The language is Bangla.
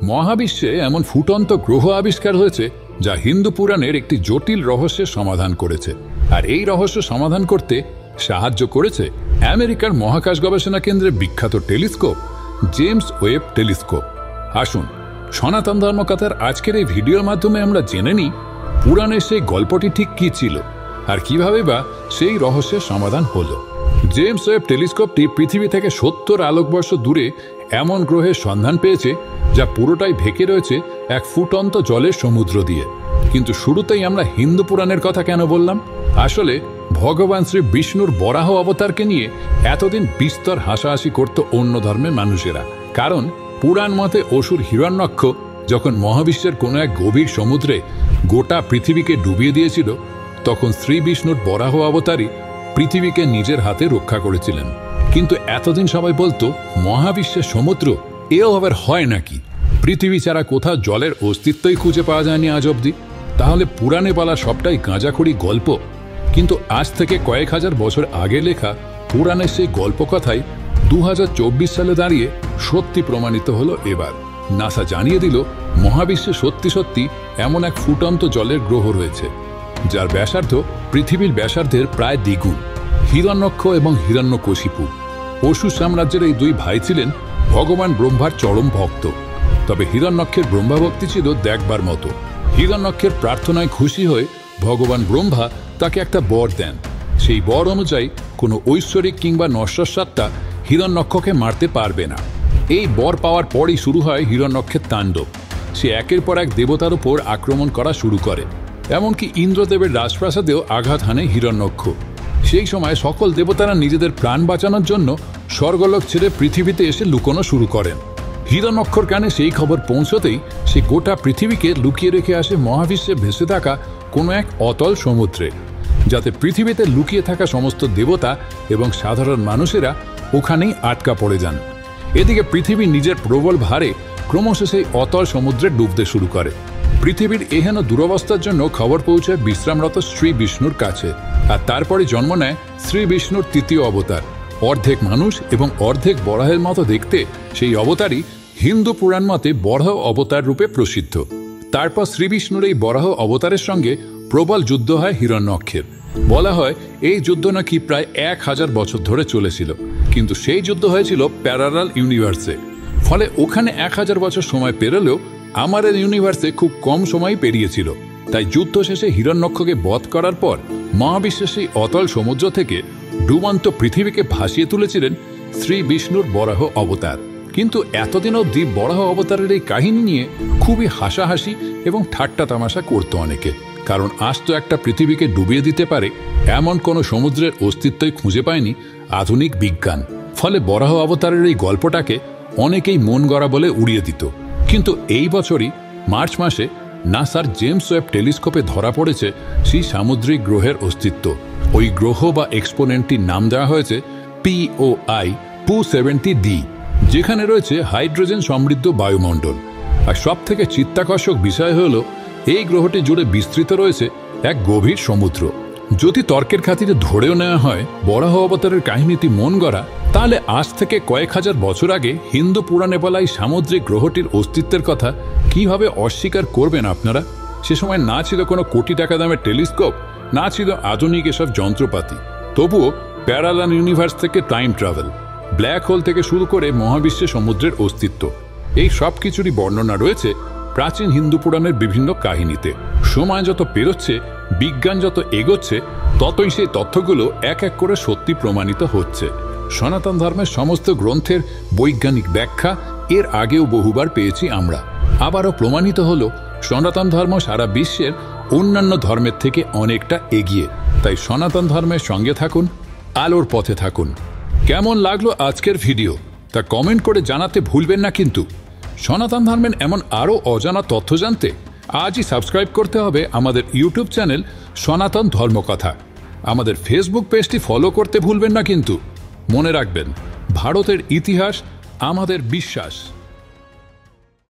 মহাবিশ্বে এমন ফুটন্ত গ্রহ আবিষ্কার হয়েছে যা হিন্দু পুরাণের একটি জটিল রহস্যের সমাধান করেছে। আর এই রহস্য সমাধান করতে সাহায্য করেছে আমেরিকার মহাকাশ গবেষণা কেন্দ্রের বিখ্যাত টেলিস্কোপ জেমস ওয়েব টেলিস্কোপ। আসুন সনাতন ধর্মকথার আজকের এই ভিডিওর মাধ্যমে আমরা জেনে নিই পুরাণের সেই গল্পটি ঠিক কী ছিল আর কিভাবে বা সেই রহস্যের সমাধান হলো। জেমস ওয়েব টেলিস্কোপটি পৃথিবী থেকে 70 আলোকবর্ষ দূরে এমন গ্রহের সন্ধান পেয়েছে যা পুরোটাই ঢেকে রয়েছে এক ফুটন্ত জলের সমুদ্র দিয়ে। কিন্তু শুরুতেই আমরা হিন্দু পুরাণের কথা কেন বললাম? আসলে ভগবান শ্রী বিষ্ণুর বরাহ অবতারকে নিয়ে এতদিন বিস্তর হাসাহাসি করত অন্য ধর্মের মানুষেরা। কারণ পুরাণ মতে অসুর হিরণ্যক্ষ যখন মহাবিশ্বের কোনো এক গভীর সমুদ্রে গোটা পৃথিবীকে ডুবিয়ে দিয়েছিল, তখন শ্রী বিষ্ণুর বরাহ অবতারই পৃথিবীকে নিজের হাতে রক্ষা করেছিলেন। কিন্তু এতদিন সবাই বলতো মহাবিশ্বের সমুদ্র এও আবার হয় নাকি? পৃথিবী ছাড়া কোথাও জলের অস্তিত্বই খুঁজে পাওয়া যায়নি আজ অবধি। তাহলে পুরাণে বলা সবটাই গাঁজাখড়ি গল্প। কিন্তু আজ থেকে কয়েক হাজার বছর আগে লেখা পুরাণের সেই গল্পকথাই 2024 সালে দাঁড়িয়ে সত্যি প্রমাণিত হলো। এবার নাসা জানিয়ে দিল মহাবিশ্বে সত্যি সত্যি এমন এক ফুটন্ত জলের গ্রহ রয়েছে যার ব্যাসার্ধ পৃথিবীর ব্যাসার্ধের প্রায় দ্বিগুণ। হিরণ্যক্ষ এবং হিরণ্যকশিপু অসুর সাম্রাজ্যের এই দুই ভাই ছিলেন ভগবান ব্রহ্মার চরম ভক্ত। তবে হিরণ্যক্ষের ব্রহ্মাভক্তি ছিল দেখবার মতো। হিরণ্যক্ষের প্রার্থনায় খুশি হয়ে ভগবান ব্রহ্মা তাকে একটা বর দেন। সেই বর অনুযায়ী কোনো ঐশ্বরিক কিংবা নশ্বর সত্তা হিরণ্যক্ষকে মারতে পারবে না। এই বর পাওয়ার পরই শুরু হয় হিরণ্যক্ষের তাণ্ডব। সে একের পর এক দেবতার উপর আক্রমণ করা শুরু করে। এমনকি ইন্দ্রদেবের রাজপ্রাসাদেও আঘাত হানে হিরণ্যক্ষ। সেই সময় সকল দেবতারা নিজেদের প্রাণ বাঁচানোর জন্য স্বর্গলোক ছেড়ে পৃথিবীতে এসে লুকোনো শুরু করেন। হিরণ্যক্ষর কানে সেই খবর পৌঁছতেই সে গোটা পৃথিবীকে লুকিয়ে রেখে আসে মহাবিশ্বে ভেসে থাকা কোনো এক অতল সমুদ্রে, যাতে পৃথিবীতে লুকিয়ে থাকা সমস্ত দেবতা এবং সাধারণ মানুষেরা ওখানেই আটকা পড়ে যান। এদিকে পৃথিবী নিজের প্রবল ভারে ক্রমশ সেই অতল সমুদ্রে ডুবতে শুরু করে। পৃথিবীর এহেন দুরবস্থার জন্য খবর পৌঁছায় বিশ্রামরত শ্রী বিষ্ণুর কাছে। আর তারপরে জন্ম নেয় শ্রী বিষ্ণুর তৃতীয় অবতার, অর্ধেক মানুষ এবং অর্ধেক বরাহের মতো দেখতে সেই অবতারই হিন্দু পুরাণ মতে বরাহ অবতার রূপে প্রসিদ্ধ। তারপর শ্রী বিষ্ণুর এই বরাহ অবতারের সঙ্গে প্রবল যুদ্ধ হয় হিরণ্যক্ষের। বলা হয় এই যুদ্ধ নাকি প্রায় 1000 বছর ধরে চলেছিল, কিন্তু সেই যুদ্ধ হয়েছিল প্যারালাল ইউনিভার্সে। ফলে ওখানে 1000 বছর সময় পেরোলেও আমাদের ইউনিভার্সে খুব কম সময় পেরিয়েছিল। তাই যুদ্ধ শেষে হিরণ্যক্ষকে বধ করার পর মহাবিশ্বের সেই অতল সমুদ্র থেকে ডুবন্ত পৃথিবীকে ভাসিয়ে তুলেছিলেন শ্রী বিষ্ণুর বরাহ অবতার। কিন্তু এতদিন অবধি বরাহ অবতারের এই কাহিনী নিয়ে খুবই হাসাহাসি এবং ঠাট্টা তামাশা করত অনেকে। কারণ আজ তো একটা পৃথিবীকে ডুবিয়ে দিতে পারে এমন কোনো সমুদ্রের অস্তিত্বই খুঁজে পায়নি আধুনিক বিজ্ঞান। ফলে বরাহ অবতারের এই গল্পটাকে অনেকেই মন গড়া বলে উড়িয়ে দিত। কিন্তু এই বছরই মার্চ মাসে নাসার জেমস ওয়েব টেলিস্কোপে ধরা পড়েছে সেই সামুদ্রিক গ্রহের অস্তিত্ব। ওই গ্রহ বা এক্সপোনেন্টটির নাম দেওয়া হয়েছে POI 270d, যেখানে রয়েছে হাইড্রোজেন সমৃদ্ধ বায়ুমণ্ডল। আর সব থেকে চিত্তাকর্ষক বিষয় হলো এই গ্রহটি জুড়ে বিস্তৃত রয়েছে এক গভীর সমুদ্র। যদি তর্কের খাতিরে ধরেও নেওয়া হয় বরাহ অবতারের কাহিনীটি মন গড়া, তাহলে আজ থেকে কয়েক হাজার বছর আগে হিন্দু পুরাণে বলা এই সামুদ্রিক গ্রহটির অস্তিত্বের কথা কিভাবে অস্বীকার করবেন আপনারা? সে সময় না ছিল কোনো কোটি টাকা দামের টেলিস্কোপ, না ছিল আধুনিক এসব যন্ত্রপাতি। তবুও প্যারালাল ইউনিভার্স থেকে টাইম ট্রাভেল, ব্ল্যাক হোল থেকে শুরু করে মহাবিশ্বে সমুদ্রের অস্তিত্ব, এই সব কিছুরই বর্ণনা রয়েছে প্রাচীন হিন্দু পুরাণের বিভিন্ন কাহিনীতে। সময় যত পেরোচ্ছে, বিজ্ঞান যত এগোচ্ছে, ততই সেই তথ্যগুলো এক এক করে সত্যি প্রমাণিত হচ্ছে। সনাতন ধর্মের সমস্ত গ্রন্থের বৈজ্ঞানিক ব্যাখ্যা এর আগেও বহুবার পেয়েছি আমরা। আবারও প্রমাণিত হলো সনাতন ধর্ম সারা বিশ্বের অন্যান্য ধর্মের থেকে অনেকটা এগিয়ে। তাই সনাতন ধর্মের সঙ্গে থাকুন, আলোর পথে থাকুন। কেমন লাগলো আজকের ভিডিও তা কমেন্ট করে জানাতে ভুলবেন না কিন্তু। সনাতন ধর্মের এমন আরও অজানা তথ্য জানতে আজই সাবস্ক্রাইব করতে হবে আমাদের ইউটিউব চ্যানেল সনাতন ধর্মকথা। আমাদের ফেসবুক পেজটি ফলো করতে ভুলবেন না কিন্তু। মনে রাখবেন, ভারতের ইতিহাস আমাদের বিশ্বাস।